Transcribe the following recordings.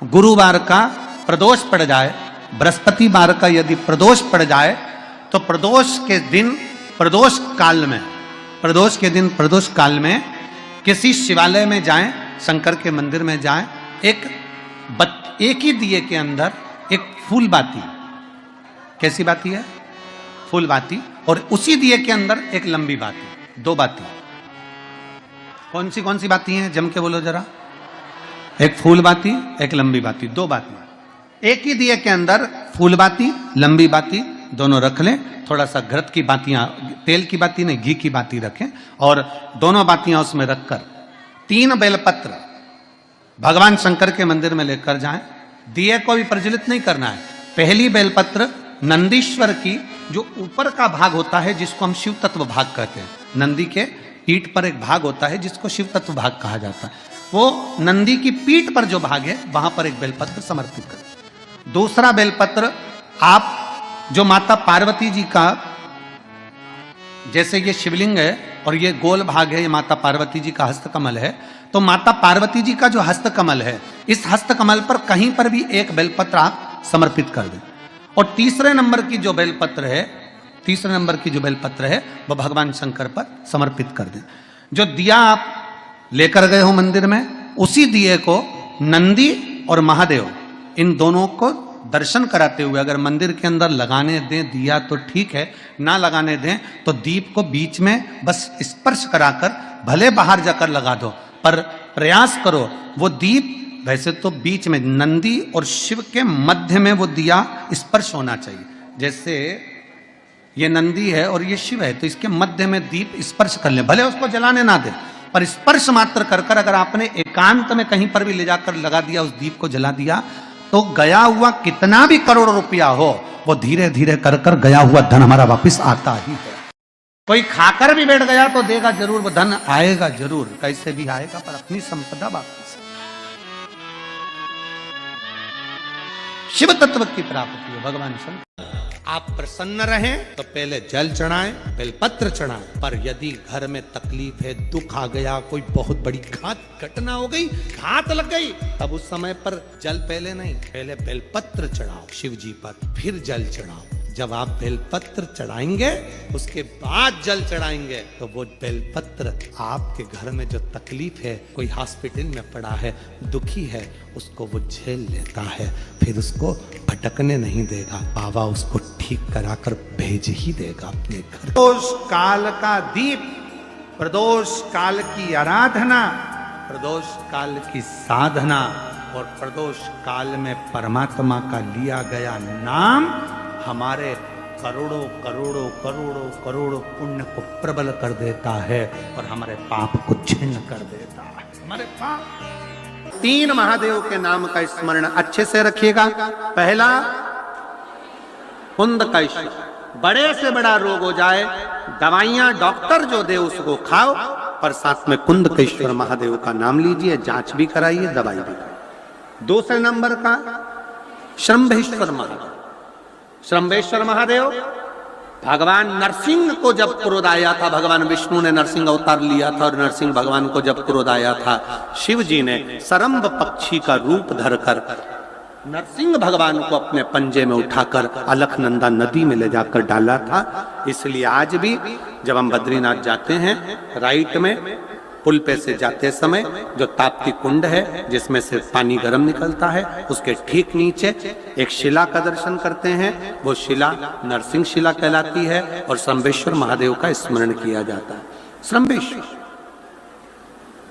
गुरुवार का प्रदोष पड़ जाए, बृहस्पतिवार का यदि प्रदोष पड़ जाए तो प्रदोष के दिन प्रदोष काल में, प्रदोष के दिन प्रदोष काल में किसी शिवालय में जाएं, शंकर के मंदिर में जाएं, एक ही दिए के अंदर एक फूल बाती, कैसी बाती है? फूल बाती, और उसी दिए के अंदर एक लंबी बाती, दो बाती। कौन सी बाती हैं? जम के बोलो जरा। एक फूल बाती, एक लंबी बाती, दो बाती। एक ही दिए के अंदर फूल बाती, लंबी बाती दोनों रख लें। थोड़ा सा घृत की बातियां, तेल की बाती नहीं, घी की बाती रखें, और दोनों बातियां उसमें रखकर 3 बेलपत्र भगवान शंकर के मंदिर में लेकर जाएं। दिए को भी प्रज्वलित नहीं करना है। पहली बेलपत्र नंदीश्वर की, जो ऊपर का भाग होता है जिसको हम शिव तत्व भाग कहते हैं, नंदी के पीठ पर एक भाग होता है जिसको शिव तत्व भाग कहा जाता है, वो नंदी की पीठ पर जो भाग है वहां पर एक बेलपत्र समर्पित करें। दूसरा बेलपत्र आप जो माता पार्वती जी का, जैसे ये शिवलिंग है और ये गोल भाग है, ये माता पार्वती जी का हस्तकमल है, तो माता पार्वती जी का जो हस्तकमल है, इस हस्तकमल पर कहीं पर भी एक बेलपत्र आप समर्पित कर दें। और तीसरे नंबर की जो बेलपत्र है वह भगवान शंकर पर समर्पित कर दें। जो दिया आप लेकर गए हो मंदिर में, उसी दिए को नंदी और महादेव इन दोनों को दर्शन कराते हुए अगर मंदिर के अंदर लगाने दें दिया तो ठीक है, ना लगाने दें तो दीप को बीच में बस स्पर्श कराकर भले बाहर जाकर लगा दो, पर प्रयास करो वो दीप, वैसे तो बीच में नंदी और शिव के मध्य में वो दिया स्पर्श होना चाहिए। जैसे ये नंदी है और ये शिव है, तो इसके मध्य में दीप स्पर्श कर ले, भले उसको जलाने ना दे, पर स्पर्श मात्र कर कर अगर आपने एकांत में कहीं पर भी ले जाकर लगा दिया, उस दीप को जला दिया, तो गया हुआ कितना भी करोड़ रुपया हो, वो धीरे धीरे कर कर गया हुआ धन हमारा वापस आता ही है। कोई खाकर भी बैठ गया तो देगा जरूर, वो धन आएगा जरूर, कैसे भी आएगा, पर अपनी संपदा वापस। शिव तत्व की प्राप्ति है भगवान शंकर। आप प्रसन्न रहें तो पहले जल चढ़ाएं, बेलपत्र चढ़ाएं, पर यदि घर में तकलीफ है, दुख आ गया, कोई बहुत बड़ी घटना हो गई, घात लग गई, तब उस समय पर जल पहले नहीं, पहले बेलपत्र चढ़ाओ शिव जी पर, फिर जल चढ़ाओ। जब आप बेलपत्र चढ़ाएंगे उसके बाद जल चढ़ाएंगे, तो वो बेलपत्र आपके घर में जो तकलीफ है, कोई हॉस्पिटल में पड़ा है, दुखी है, उसको वो झेल लेता है, फिर उसको भटकने नहीं देगा, बाबा उसको ठीक कराकर भेज ही देगा अपने घर। प्रदोष काल का दीप, प्रदोष काल की आराधना, प्रदोष काल की साधना, और प्रदोष काल में परमात्मा का लिया गया नाम हमारे करोड़ों करोड़ों करोड़ों करोड़ों पुण्य को प्रबल कर देता है और हमारे पाप को छिन्न कर देता है। हमारे पाप 3 महादेव के नाम का स्मरण अच्छे से रखिएगा। पहला कुंदकेश्वर, बड़े से बड़ा रोग हो जाए, दवाइयां डॉक्टर जो दे उसको खाओ, पर साथ में कुंदकेश्वर महादेव का नाम लीजिए, जांच भी कराइए, दवाई भी कराइए। दूसरे नंबर का शंभेश्वर महादेव। शंभेश्वर महादेव भगवान नरसिंह को जब क्रोध आया था, भगवान विष्णु ने नरसिंह अवतार लिया था, और नरसिंह भगवान को जब क्रोध आया था, शिव जी ने सरम्ब पक्षी का रूप धरकर नरसिंह भगवान को अपने पंजे में उठाकर अलकनंदा नदी में ले जाकर डाला था। इसलिए आज भी जब हम बद्रीनाथ जाते हैं, राइट में पुल पे से जाते समय जो ताप्ती कुंड है जिसमें से पानी गर्म निकलता है, उसके ठीक नीचे एक शिला का दर्शन करते हैं। वो शिला नरसिंह शिला कहलाती है और शंभेश्वर महादेव का स्मरण किया जाता है।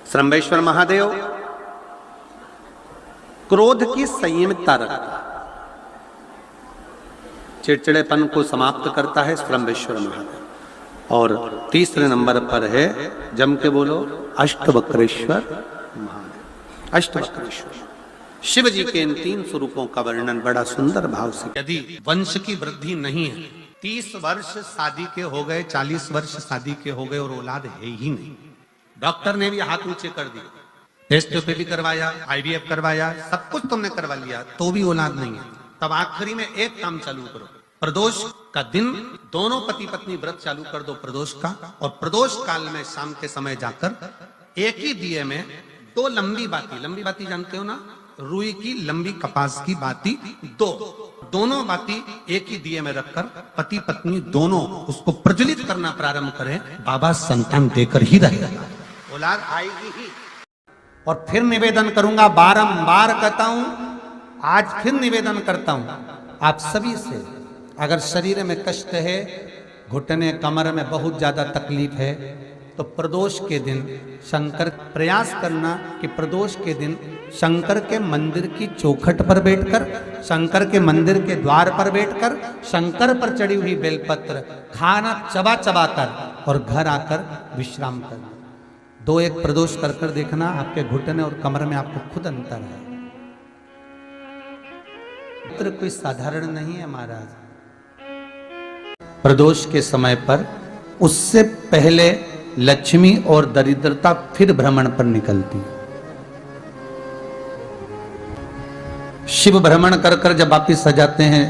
शंभेश्वर महादेव क्रोध की संयमितता रखता है, चिड़चिड़ेपन को समाप्त करता है शंभेश्वर महादेव। और तीसरे नंबर पर है, जम के बोलो, अष्टवक्रेश्वर महादेव। अष्टवक्रेश्वर शिव जी के इन 3 स्वरूपों का वर्णन बड़ा सुंदर भाव से। यदि वंश की वृद्धि नहीं है, 30 वर्ष शादी के हो गए, 40 वर्ष शादी के हो गए और औलाद है ही नहीं, डॉक्टर ने भी हाथ ऊंचे कर दिए, टेस्ट भी करवाया, IVF करवाया, सब कुछ तुमने करवा लिया, तो भी औलाद नहीं है, तब आखिरी में एक काम चालू करो, प्रदोष का दिन दोनों पति पत्नी व्रत चालू कर दो प्रदोष का, और प्रदोष काल में शाम के समय जाकर एक ही दिए में 2 लंबी बाती जानते हो ना, रुई की लंबी कपास की बाती दो, दोनों बाती एक ही दिए में रखकर पति पत्नी दोनों उसको प्रज्वलित करना प्रारंभ करें, बाबा संतान देकर ही रहेगा, औलाद आएगी ही। और फिर निवेदन करूंगा, बारंबार कहता हूं, आज फिर निवेदन करता हूं आप सभी से, अगर शरीर में कष्ट है, घुटने कमर में बहुत ज्यादा तकलीफ है, तो प्रदोष के दिन शंकर प्रयास करना कि प्रदोष के दिन शंकर के मंदिर की चौखट पर बैठकर, शंकर के मंदिर के द्वार पर बैठकर शंकर पर चढ़ी हुई बेलपत्र खाना चबा चबा कर और घर आकर विश्राम करना। 2-1 प्रदोष कर कर देखना, आपके घुटने और कमर में आपको खुद अंतर है। पुत्र कोई साधारण नहीं है महाराज। प्रदोष के समय पर उससे पहले लक्ष्मी और दरिद्रता फिर भ्रमण पर निकलती। शिव भ्रमण कर कर जब वापिस आ जाते हैं,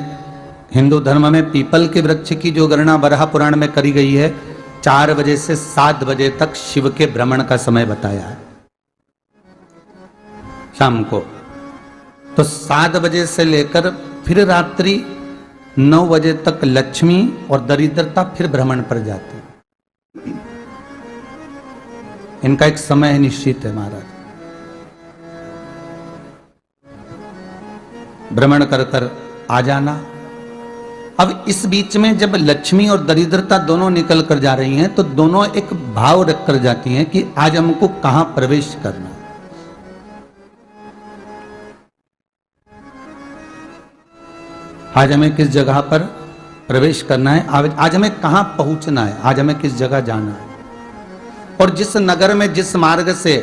हिंदू धर्म में पीपल के वृक्ष की जो गणना वराह पुराण में करी गई है, 4 बजे से 7 बजे तक शिव के भ्रमण का समय बताया है शाम को। तो 7 बजे से लेकर फिर रात्रि 9 बजे तक लक्ष्मी और दरिद्रता फिर भ्रमण पर जाती। इनका एक समय निश्चित है महाराज। भ्रमण कर कर आ जाना। अब इस बीच में जब लक्ष्मी और दरिद्रता दोनों निकल कर जा रही हैं, तो दोनों एक भाव रख कर जाती हैं कि आज हमको कहां प्रवेश करना है। आज हमें किस जगह पर प्रवेश करना है, आज हमें कहां पहुंचना है, आज हमें किस जगह जाना है। और जिस नगर में जिस मार्ग से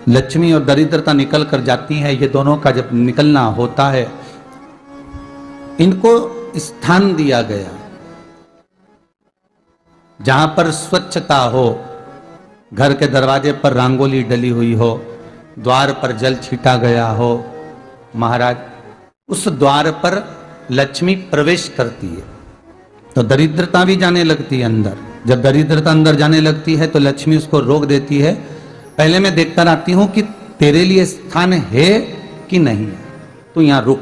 लक्ष्मी और दरिद्रता निकल कर जाती हैं, ये दोनों का जब निकलना होता है, इनको स्थान दिया गया जहां पर स्वच्छता हो, घर के दरवाजे पर रंगोली डली हुई हो, द्वार पर जल छीटा गया हो। महाराज उस द्वार पर लक्ष्मी प्रवेश करती है तो दरिद्रता भी जाने लगती है अंदर। जब दरिद्रता अंदर जाने लगती है तो लक्ष्मी उसको रोक देती है, पहले मैं देखकर आती हूं कि तेरे लिए स्थान है कि नहीं है, तू यहां रुक।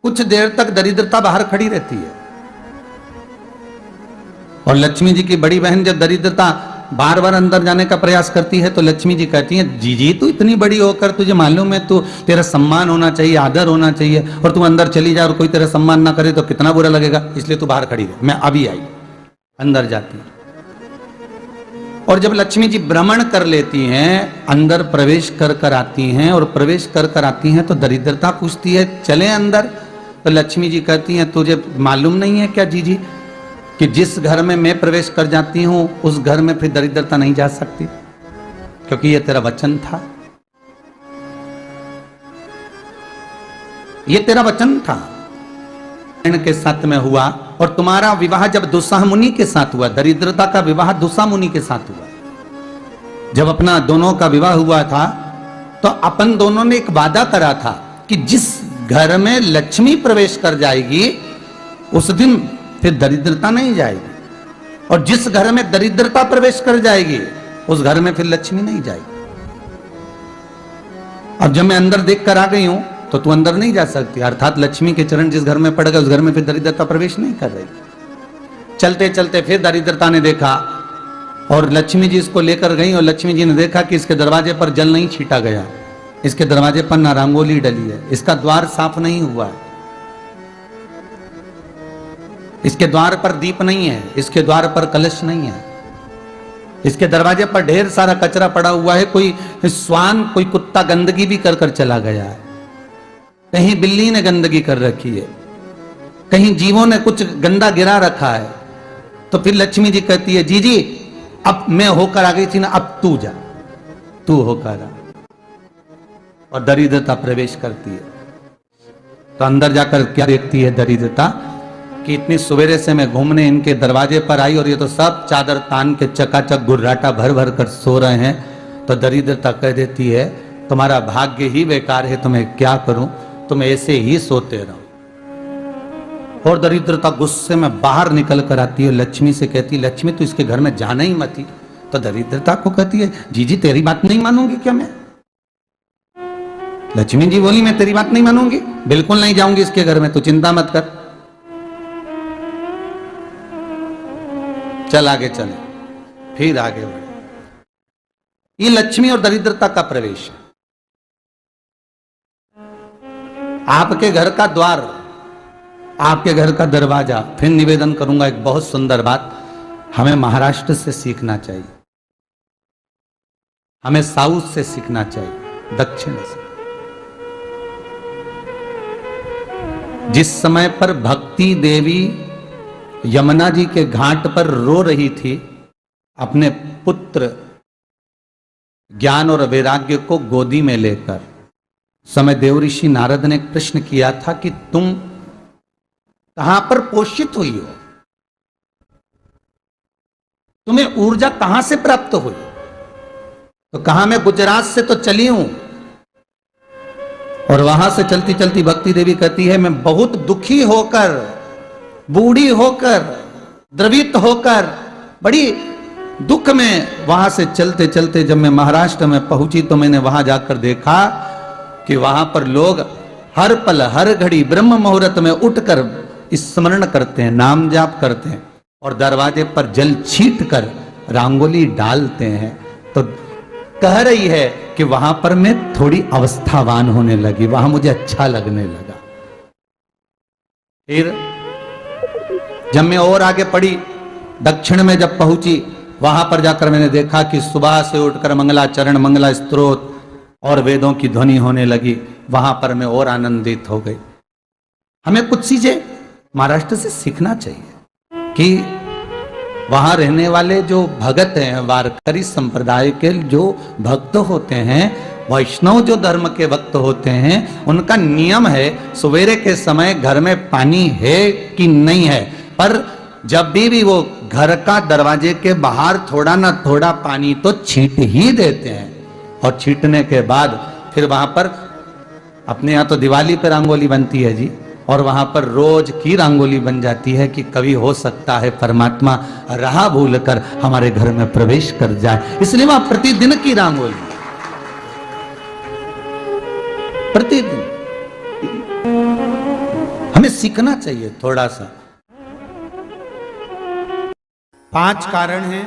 कुछ देर तक दरिद्रता बाहर खड़ी रहती है और लक्ष्मी जी की बड़ी बहन जब दरिद्रता बार बार अंदर जाने का प्रयास करती है तो लक्ष्मी जी कहती हैं, जी तू इतनी बड़ी होकर तुझे मालूम है, तू तेरा सम्मान होना चाहिए, आदर होना चाहिए, और तू अंदर चली जा और कोई तेरा सम्मान ना करे तो कितना बुरा लगेगा, इसलिए तू बाहर खड़ी रहे। मैं अभी आई। अंदर जाती है और जब लक्ष्मी जी भ्रमण कर लेती हैं, अंदर प्रवेश कर कर आती हैं और प्रवेश कर कर आती हैं तो दरिद्रता पूछती है चले अंदर। तो लक्ष्मी जी कहती हैं, तुझे मालूम नहीं है क्या जी कि जिस घर में मैं प्रवेश कर जाती हूं उस घर में फिर दरिद्रता नहीं जा सकती, क्योंकि ये तेरा वचन था, ये तेरा वचन था। के साथ में हुआ और तुम्हारा विवाह जब दुस्साह मुनि के साथ हुआ, दरिद्रता का विवाह दुस्साह मुनि के साथ हुआ। जब अपना दोनों का विवाह हुआ था तो अपन दोनों ने एक वादा करा था कि जिस घर में लक्ष्मी प्रवेश कर जाएगी उस दिन फिर दरिद्रता नहीं जाएगी, और जिस घर में दरिद्रता प्रवेश कर जाएगी उस घर में फिर लक्ष्मी नहीं जाएगी। अब जब मैं अंदर देख कर आ गई हूं तो तू अंदर नहीं जा सकती, अर्थात लक्ष्मी के चरण जिस घर में पड़ गए उस घर में फिर दरिद्रता प्रवेश नहीं कर रही। चलते चलते फिर दरिद्रता ने देखा और लक्ष्मी जी इसको लेकर गई और लक्ष्मी जी ने देखा कि इसके दरवाजे पर जल नहीं छीटा गया, इसके दरवाजे पर ना रंगोली डली है, इसका द्वार साफ नहीं हुआ है, इसके द्वार पर दीप नहीं है, इसके द्वार पर कलश नहीं है, इसके दरवाजे पर ढेर सारा कचरा पड़ा हुआ है, कोई स्वान कोई कुत्ता गंदगी भी कर कर चला गया है, कहीं बिल्ली ने गंदगी कर रखी है, कहीं जीवों ने कुछ गंदा गिरा रखा है। तो फिर लक्ष्मी जी कहती है, जी अब मैं होकर आ गई थी ना, अब तू जा, तू होकर आ। और दरिद्रता प्रवेश करती है तो अंदर जाकर क्या देखती है दरिद्रता कि इतनी सवेरे से मैं घूमने इनके दरवाजे पर आई और ये तो सब चादर तान के चकाचक गुर्राटा भर भर कर सो रहे हैं। तो दरिद्रता कह देती है, तुम्हारा भाग्य ही बेकार है, तुम्हें क्या करूं, तुम ऐसे ही सोते रहो। और दरिद्रता गुस्से में बाहर निकल कर आती है, लक्ष्मी से कहती, लक्ष्मी तू इसके घर में जाना ही मत, तो दरिद्रता को कहती है जी जी तेरी बात नहीं मानूंगी क्या मैं? लक्ष्मी जी बोली मैं तेरी बात नहीं मानूंगी, बिल्कुल नहीं जाऊंगी इसके घर में, तू चिंता मत कर। चल आगे चले, फिर आगे बढ़े। ये लक्ष्मी और दरिद्रता का प्रवेश है। आपके घर का द्वार, आपके घर का दरवाजा। फिर निवेदन करूंगा एक बहुत सुंदर बात, हमें महाराष्ट्र से सीखना चाहिए, हमें साउथ से सीखना चाहिए, दक्षिण से। जिस समय पर भक्ति देवी यमुना जी के घाट पर रो रही थी, अपने पुत्र ज्ञान और वैराग्य को गोदी में लेकर, समय देवऋषि नारद ने एक प्रश्न किया था कि तुम कहां पर पोषित हुई हो, तुम्हें ऊर्जा कहां से प्राप्त हुई? तो कहा मैं गुजरात से तो चली हूं। और वहां से चलती चलती भक्ति देवी कहती है मैं बहुत दुखी होकर, बूढ़ी होकर, द्रवित होकर, बड़ी दुख में वहां से चलते चलते जब मैं महाराष्ट्र में पहुंची तो मैंने वहां जाकर देखा कि वहां पर लोग हर पल हर घड़ी ब्रह्म मुहूर्त में उठकर स्मरण करते हैं, नाम जाप करते हैं और दरवाजे पर जल छीट कर रंगोली डालते हैं। तो कह रही है कि वहां पर मैं थोड़ी अवस्थावान होने लगी, वहां मुझे अच्छा लगने लगा। फिर जब मैं और आगे पड़ी, दक्षिण में जब पहुंची, वहां पर जाकर मैंने देखा कि सुबह से उठकर मंगलाचरण, मंगला स्तोत्र और वेदों की ध्वनि होने लगी। वहां पर मैं और आनंदित हो गई। हमें कुछ चीजें महाराष्ट्र से सीखना चाहिए कि वहां रहने वाले जो भगत हैं, वारकरी संप्रदाय के जो भक्त होते हैं, वैष्णव जो धर्म के भक्त होते हैं, उनका नियम है सवेरे के समय घर में पानी है कि नहीं है, पर जब भी वो घर का दरवाजे के बाहर थोड़ा ना थोड़ा पानी तो छींट ही देते हैं। और छींटने के बाद फिर वहां पर, अपने यहाँ तो दिवाली पर रंगोली बनती है जी, और वहां पर रोज की रंगोली बन जाती है कि कभी हो सकता है परमात्मा राह भूल कर हमारे घर में प्रवेश कर जाए, इसलिए वहां प्रतिदिन की रंगोली, प्रतिदिन। हमें सीखना चाहिए थोड़ा सा। 5 कारण हैं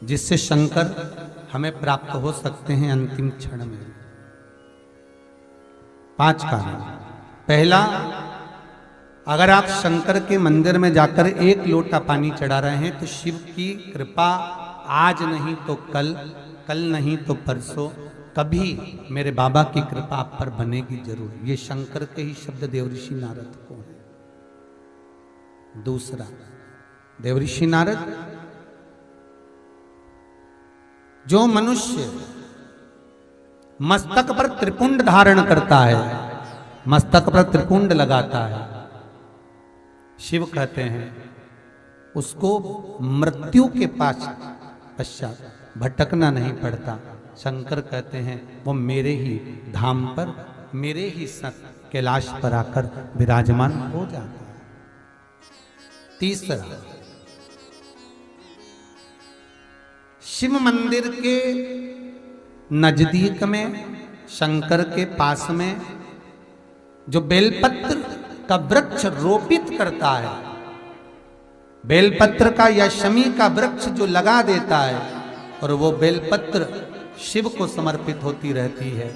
जिससे शंकर हमें प्राप्त हो सकते हैं अंतिम क्षण में। 5 कारण। पहला, अगर आप शंकर के मंदिर में जाकर 1 लोटा पानी चढ़ा रहे हैं तो शिव की कृपा आज नहीं तो कल, कल नहीं तो परसों, कभी मेरे बाबा की कृपा आप पर बनेगी जरूर। ये शंकर के ही शब्द देवऋषि नारद को है। दूसरा, देवऋषि नारद, जो मनुष्य मस्तक पर त्रिपुंड धारण करता है, मस्तक पर त्रिपुंड लगाता है, शिव कहते हैं उसको मृत्यु के पश्चात भटकना नहीं पड़ता। शंकर कहते हैं वो मेरे ही धाम पर, मेरे ही संग कैलाश पर आकर विराजमान हो जाता है। तीसरा, शिव मंदिर के नजदीक में, शंकर के पास में जो बेलपत्र का वृक्ष रोपित करता है, बेलपत्र का या शमी का वृक्ष जो लगा देता है, और वो बेलपत्र शिव को समर्पित होती रहती है।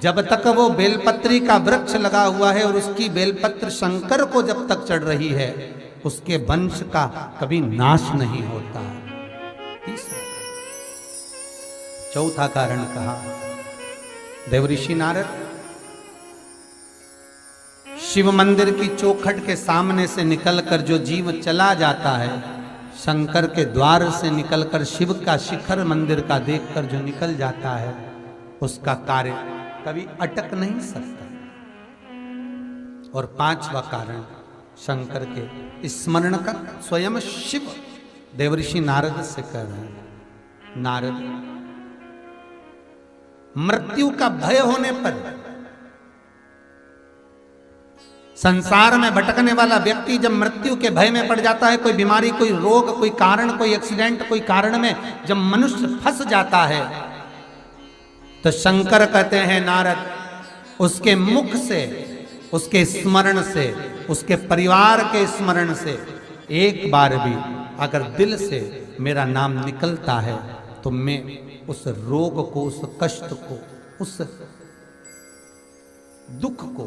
जब तक वो बेलपत्री का वृक्ष लगा हुआ है और उसकी बेलपत्र शंकर को जब तक चढ़ रही है, उसके वंश का कभी नाश नहीं होता है। चौथा कारण कहा देवऋषि नारद, शिव मंदिर की चौखट के सामने से निकलकर जो जीव चला जाता है, शंकर के द्वार से निकलकर शिव का शिखर मंदिर का देखकर जो निकल जाता है, उसका कार्य कभी अटक नहीं सकता। और 5वां कारण शंकर के स्मरण का स्वयं शिव देवऋषि नारद से कह रहे हैं। नारद, मृत्यु का भय होने पर संसार में भटकने वाला व्यक्ति जब मृत्यु के भय में पड़ जाता है, कोई बीमारी, कोई रोग, कोई कारण, कोई एक्सीडेंट, कोई कारण में जब मनुष्य फंस जाता है, तो शंकर कहते हैं नारद, उसके मुख से, उसके स्मरण से, उसके परिवार के स्मरण से एक बार भी अगर दिल से मेरा नाम निकलता है तो मैं उस रोग को, उस कष्ट को, उस दुख को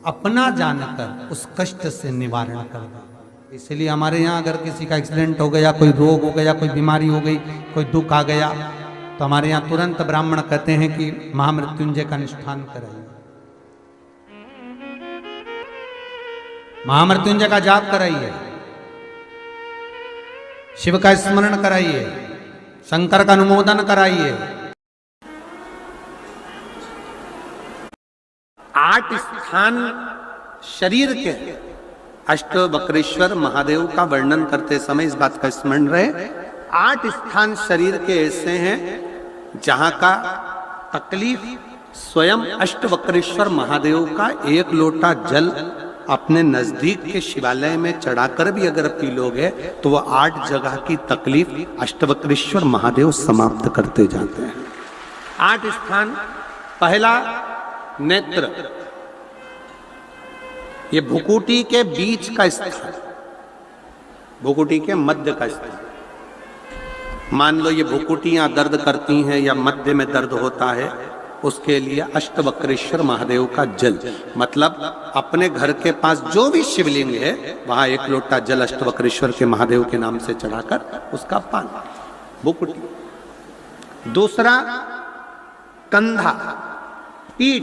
अपना जानकर उस कष्ट से निवारण कर दूं। इसलिए हमारे यहाँ अगर किसी का एक्सीडेंट हो गया, कोई रोग हो गया, कोई बीमारी हो गई, कोई दुख आ गया, तो हमारे यहाँ तुरंत ब्राह्मण कहते हैं कि महामृत्युंजय का अनुष्ठान कराइए, महामृत्युंजय का जाप कराइए, शिव का स्मरण कराइए, शंकर का अनुमोदन कराइए। 8 स्थान शरीर के अष्टवक्रेश्वर महादेव का वर्णन करते समय इस बात का स्मरण रहे, 8 स्थान शरीर के ऐसे हैं जहां का तकलीफ स्वयं अष्टवक्रेश्वर महादेव का 1 लोटा जल अपने नजदीक के शिवालय में चढ़ाकर भी अगर पी लोगे तो वह 8 जगह की तकलीफ अष्टवक्रेश्वर महादेव समाप्त करते जाते हैं। 8 स्थान, पहला नेत्र, ये भुकुटी के बीच का स्थान, भुकुटी के मध्य का स्थान। मान लो ये भुकुटियां दर्द करती हैं या मध्य में दर्द होता है, उसके लिए अष्टवक्रेश्वर महादेव का जल, मतलब अपने घर के पास जो भी शिवलिंग है वहां 1 लोटा जल अष्टवक्रेश्वर के महादेव के नाम से चढ़ाकर उसका पान, भुकुटी। दूसरा कंधा, पीठ।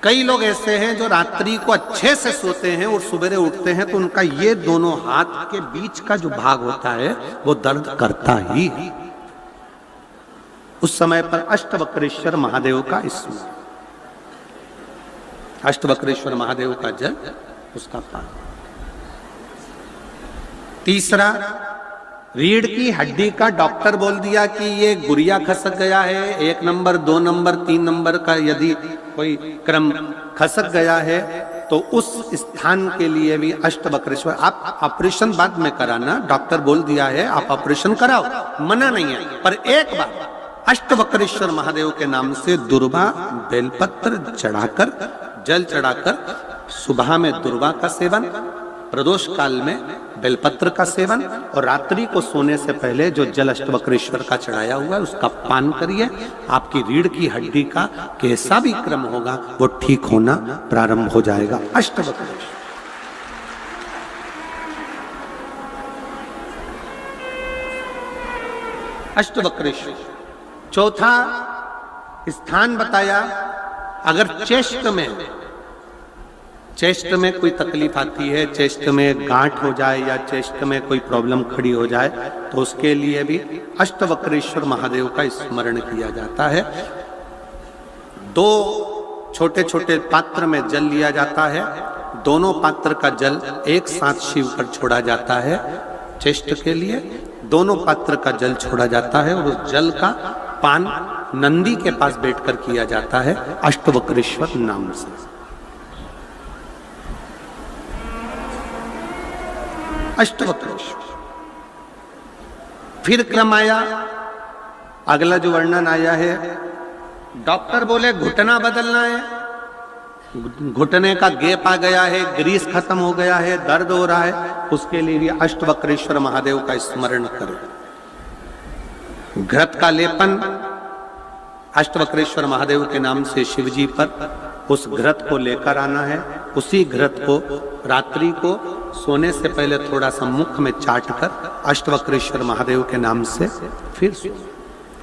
कई लोग ऐसे हैं जो रात्रि को अच्छे से सोते हैं और सवेरे उठते हैं तो उनका ये दोनों हाथ के बीच का जो भाग होता है वो दर्द करता ही है। उस समय पर अष्टवक्रेश्वर महादेव का स्मरण, अष्टवक्रेश्वर महादेव का जल, उसका पान। तीसरा, रीढ़ की हड्डी का डॉक्टर बोल दिया कि ये गुरिया खसक गया है, 1 नंबर, 2 नंबर, 3 नंबर का यदि कोई क्रम खसक गया है तो उस स्थान के लिए भी अष्टवक्रेश्वर। आप ऑपरेशन बाद में कराना, डॉक्टर बोल दिया है आप ऑपरेशन कराओ, मना नहीं है, पर एक बार अष्टवक्रेश्वर महादेव के नाम से दुर्वा बेलपत्र चढ़ाकर, जल चढ़ाकर, सुबह में दुर्वा का सेवन, प्रदोष काल में बेलपत्र का सेवन, और रात्रि को सोने से पहले जो जल अष्टवक्रेश्वर का चढ़ाया हुआ है उसका पान करिए। आपकी रीढ़ की हड्डी का कैसा भी क्रम होगा वो ठीक होना प्रारंभ हो जाएगा। अष्टवक्रेश्वर, अष्टवक्रेश्वर। चौथा स्थान बताया, अगर चेस्ट में कोई तकलीफ आती है, चेस्ट में गांठ हो जाए या चेस्ट में कोई प्रॉब्लम खड़ी हो जाए तो उसके लिए भी अष्टवक्रेश्वर महादेव का स्मरण किया जाता है। 2 छोटे छोटे पात्र में जल लिया जाता है, दोनों पात्र का जल एक साथ शिव पर छोड़ा जाता है। चेस्ट के लिए दोनों पात्र का जल छोड़ा जाता है और उस जल का पान नंदी के पास बैठकर किया जाता है अष्टवक्रेश्वर नाम से। अष्टवक्रेश्वर। फिर क्रम आया, अगला जो वर्णन आया है, डॉक्टर बोले घुटना बदलना है, घुटने का गैप आ गया है, ग्रीस खत्म हो गया है, दर्द हो रहा है, उसके लिए भी अष्टवक्रेश्वर महादेव का स्मरण करें। घृत का लेपन अष्टवक्रेश्वर महादेव के नाम से शिवजी पर उस घृत को लेकर आना है। उसी घृत को रात्रि को सोने से पहले थोड़ा सा मुख में चाट कर अष्टवक्रेश्वर महादेव के नाम से फिर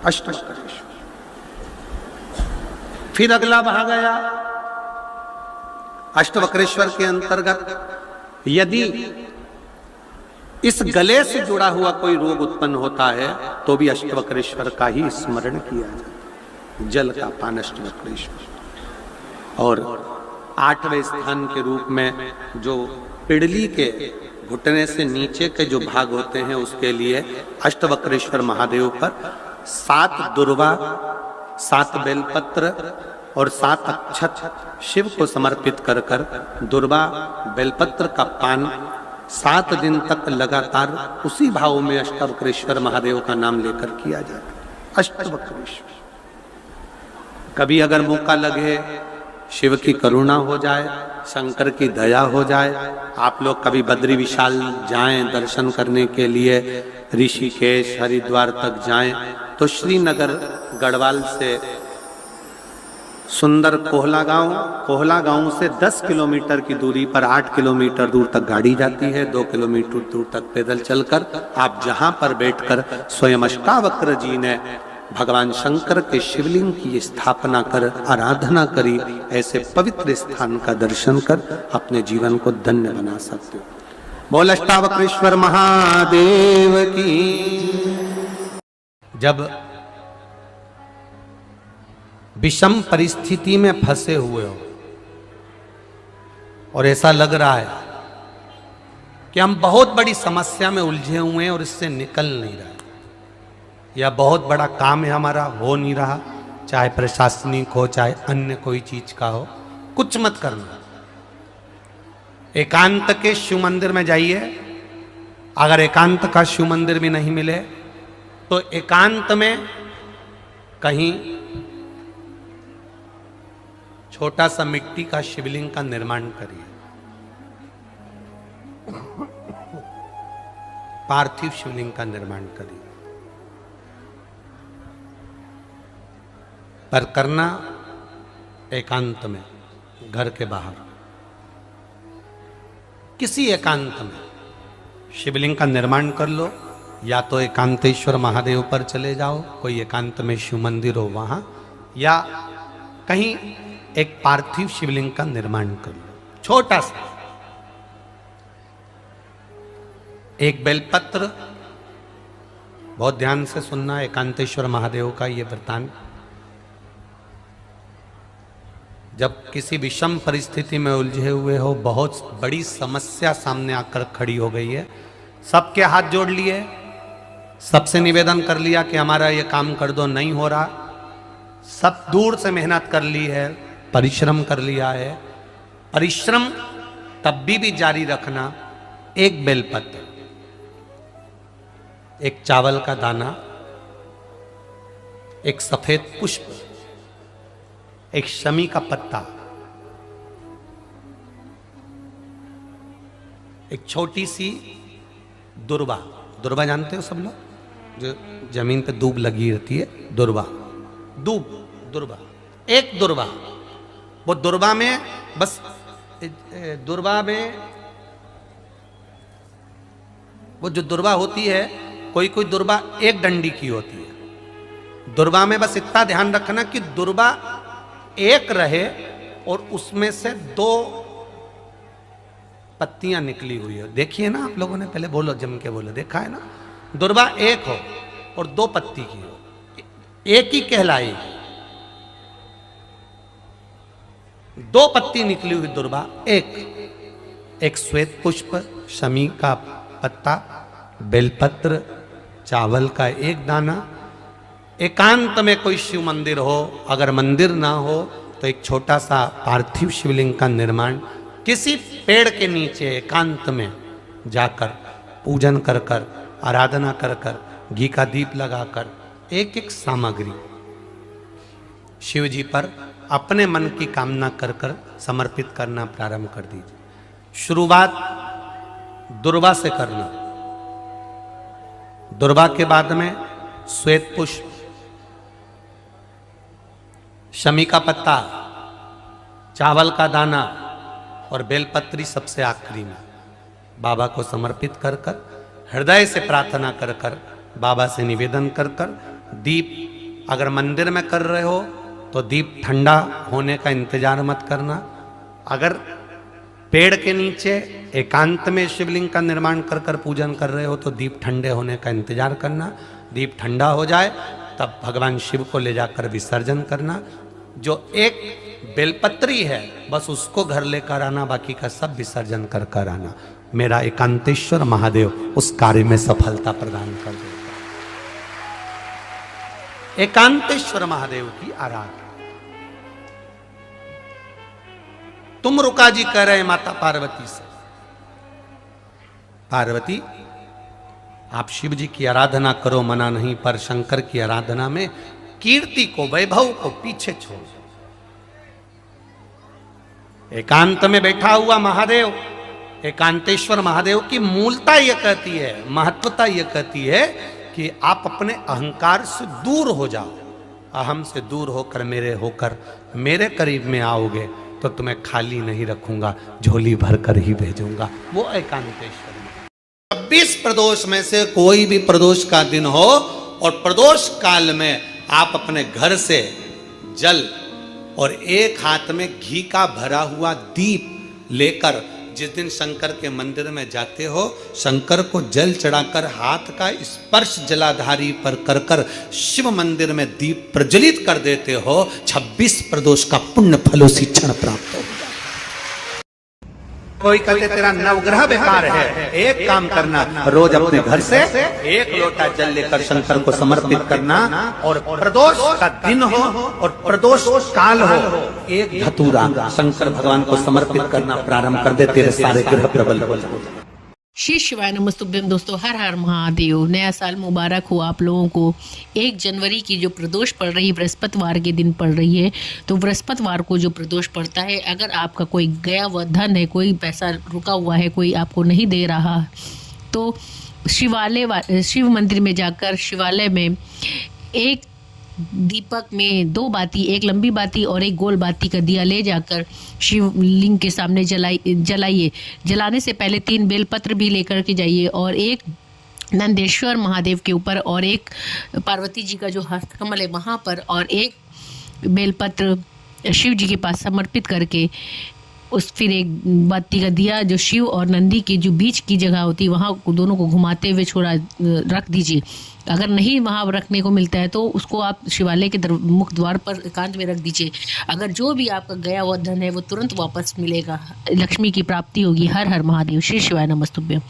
अष्टवक्रेश्वर। फिर अगला भाग आया अष्टवक्रेश्वर के अंतर्गत यदि इस गले से जुड़ा हुआ कोई रोग उत्पन्न होता है तो भी अष्टवक्रेश्वर का ही स्मरण किया जाए, जल का पान अष्टवक्रेश्वर। और 8वें स्थान के रूप में जो पिड़ली के घुटने से नीचे के जो भाग होते हैं उसके लिए अष्टवक्रेश्वर महादेव पर 7 दुर्वा, 7 बेलपत्र और 7 अक्षत शिव को समर्पित कर कर दुर्वा बेलपत्र का पान 7 दिन तक लगातार उसी भाव में अष्टवक्रेश्वर महादेव का नाम लेकर किया जाए। अष्टवक्रेश्वर, कभी अगर मौका लगे, शिव की करुणा हो जाए, शंकर की दया हो जाए, आप लोग कभी बद्री विशाल जाएं दर्शन करने के लिए, ऋषिकेश हरिद्वार तक जाएं, तो श्रीनगर गढ़वाल से सुंदर कोहला गांव से 10 किलोमीटर की दूरी पर 8 किलोमीटर दूर तक गाड़ी जाती है, 2 किलोमीटर दूर तक पैदल चलकर आप जहां पर बैठकर स्वयं अष्टावक्र जी ने भगवान शंकर के शिवलिंग की स्थापना कर आराधना करी, ऐसे पवित्र स्थान का दर्शन कर अपने जीवन को धन्य बना सकते हो। बोल अष्टावक्रेश्वर महादेव की। जब विषम परिस्थिति में फंसे हुए हो और ऐसा लग रहा है कि हम बहुत बड़ी समस्या में उलझे हुए हैं और इससे निकल नहीं रहा, या बहुत बड़ा काम है हमारा, हो नहीं रहा, चाहे प्रशासनिक हो चाहे अन्य कोई चीज का हो, कुछ मत करना। एकांत के शिव मंदिर में जाइए। अगर एकांत का शिव मंदिर भी नहीं मिले तो एकांत में कहीं छोटा सा मिट्टी का शिवलिंग का निर्माण करिए, पार्थिव शिवलिंग का निर्माण करिए, पर करना एकांत में, घर के बाहर किसी एकांत में शिवलिंग का निर्माण कर लो। या तो एकांतेश्वर महादेव पर चले जाओ, कोई एकांत में शिव मंदिर हो वहां, या कहीं एक पार्थिव शिवलिंग का निर्माण कर लो, छोटा सा। एक बेलपत्र, बहुत ध्यान से सुनना, एकांतेश्वर महादेव का ये वृतांत। जब किसी विषम परिस्थिति में उलझे हुए हो, बहुत बड़ी समस्या सामने आकर खड़ी हो गई है, सबके हाथ जोड़ लिए, सबसे निवेदन कर लिया कि हमारा ये काम कर दो, नहीं हो रहा, सब दूर से मेहनत कर ली है, परिश्रम कर लिया है, परिश्रम तब भी जारी रखना। एक बेलपत्र, एक चावल का दाना, एक सफेद पुष्प, एक शमी का पत्ता, एक छोटी सी दुर्वा। दुर्वा जानते हो सब लोग, जो जमीन पे दूब लगी रहती है, दुर्वा, दुर्वा, एक दुर्वा। वो दुर्वा में बस, दुर्वा में वो जो दुर्वा होती है, कोई कोई दुर्वा एक डंडी की होती है। दुर्वा में बस इतना ध्यान रखना कि दुर्वा एक रहे और उसमें से 2 पत्तियां निकली हुई है। देखिए ना आप लोगों ने, पहले बोलो, जम के बोलो, देखा है ना? दुर्वा एक हो और 2 पत्ती की हो, एक ही कहलाएगी। 2 पत्ती निकली हुई दुर्वा, एक श्वेत पुष्प, शमी का पत्ता, बेलपत्र, चावल का एक दाना। एकांत में कोई शिव मंदिर हो, अगर मंदिर ना हो तो एक छोटा सा पार्थिव शिवलिंग का निर्माण किसी पेड़ के नीचे एकांत में जाकर पूजन कर कर, आराधना कर कर, घी का दीप लगाकर एक एक सामग्री शिव जी पर अपने मन की कामना कर कर समर्पित करना प्रारंभ कर दीजिए। शुरुआत दुर्वा से करना। दुर्वा के बाद में श्वेत पुष्प, शमी का पत्ता, चावल का दाना और बेलपत्री सबसे आखिरी में बाबा को समर्पित कर कर, हृदय से प्रार्थना कर कर, बाबा से निवेदन कर कर, दीप अगर मंदिर में कर रहे हो तो दीप ठंडा होने का इंतजार मत करना। अगर पेड़ के नीचे एकांत में शिवलिंग का निर्माण कर कर पूजन कर रहे हो तो दीप ठंडे होने का इंतजार करना। दीप ठंडा हो जाए तब भगवान शिव को ले जाकर विसर्जन करना। जो एक बेलपत्री है बस उसको घर लेकर आना, बाकी का सब विसर्जन कर कर आना। मेरा एकांतेश्वर महादेव उस कार्य में सफलता प्रदान कर देगा। एकांतेश्वर महादेव की आराधना। तुम रुका जी कह रहे हैं माता पार्वती से, पार्वती आप शिव जी की आराधना करो, मना नहीं, पर शंकर की आराधना में कीर्ति को, वैभव को पीछे छोड़। एकांत में बैठा हुआ महादेव, एकांतेश्वर महादेव की मूलता यह कहती है, महत्वता यह कहती है कि आप अपने अहंकार से दूर हो जाओ, अहम से दूर होकर मेरे करीब में आओगे तो तुम्हें खाली नहीं रखूंगा, झोली भर कर ही भेजूंगा। वो एकांतेश्वर। 26 प्रदोष में से कोई भी प्रदोष का दिन हो और प्रदोष काल में आप अपने घर से जल और एक हाथ में घी का भरा हुआ दीप लेकर जिस दिन शंकर के मंदिर में जाते हो, शंकर को जल चढ़ाकर हाथ का स्पर्श जलाधारी पर कर कर शिव मंदिर में दीप प्रज्वलित कर देते हो, 26 प्रदोष का पुण्य फल उसी क्षण प्राप्त हो। कोई कहते तेरा नवग्रह बेकार है, एक काम करना, रोज अपने घर से एक लोटा जल लेकर शंकर को समर्पित करना, और प्रदोष का दिन हो और प्रदोष काल हो, एक धतूरा शंकर भगवान को समर्पित करना प्रारंभ कर दे, तेरे सारे ग्रह प्रबल हो जाएंगे। श्री शिवाय नमस्तुभ्यम। दोस्तों, हर हर महादेव। नया साल मुबारक हो आप लोगों को। 1 जनवरी की जो प्रदोष पड़ रही है, बृहस्पतिवार के दिन पड़ रही है, तो बृहस्पतिवार को जो प्रदोष पड़ता है, अगर आपका कोई गया हुआ धन है, कोई पैसा रुका हुआ है, कोई आपको नहीं दे रहा, तो शिव मंदिर में जाकर शिवालय में एक दीपक में 2 बाती, एक लंबी बाती और एक गोल बाती का दिया ले जाकर शिवलिंग के सामने जलाइए। जलाने से पहले 3 बेलपत्र भी लेकर के जाइए, और एक नंदेश्वर महादेव के ऊपर, और एक पार्वती जी का जो हस्तकमल है वहाँ पर, और एक बेलपत्र शिव जी के पास समर्पित करके फिर एक बाती का दिया जो शिव और नंदी के जो बीच की जगह होती है वहाँ दोनों को घुमाते हुए रख दीजिए। अगर नहीं वहाँ रखने को मिलता है तो उसको आप शिवालय के मुख्य द्वार पर एकांत में रख दीजिए। अगर जो भी आपका गया हुआ धन है वो तुरंत वापस मिलेगा, लक्ष्मी की प्राप्ति होगी। हर हर महादेव। श्री शिवाय नमस्तुभ्यम।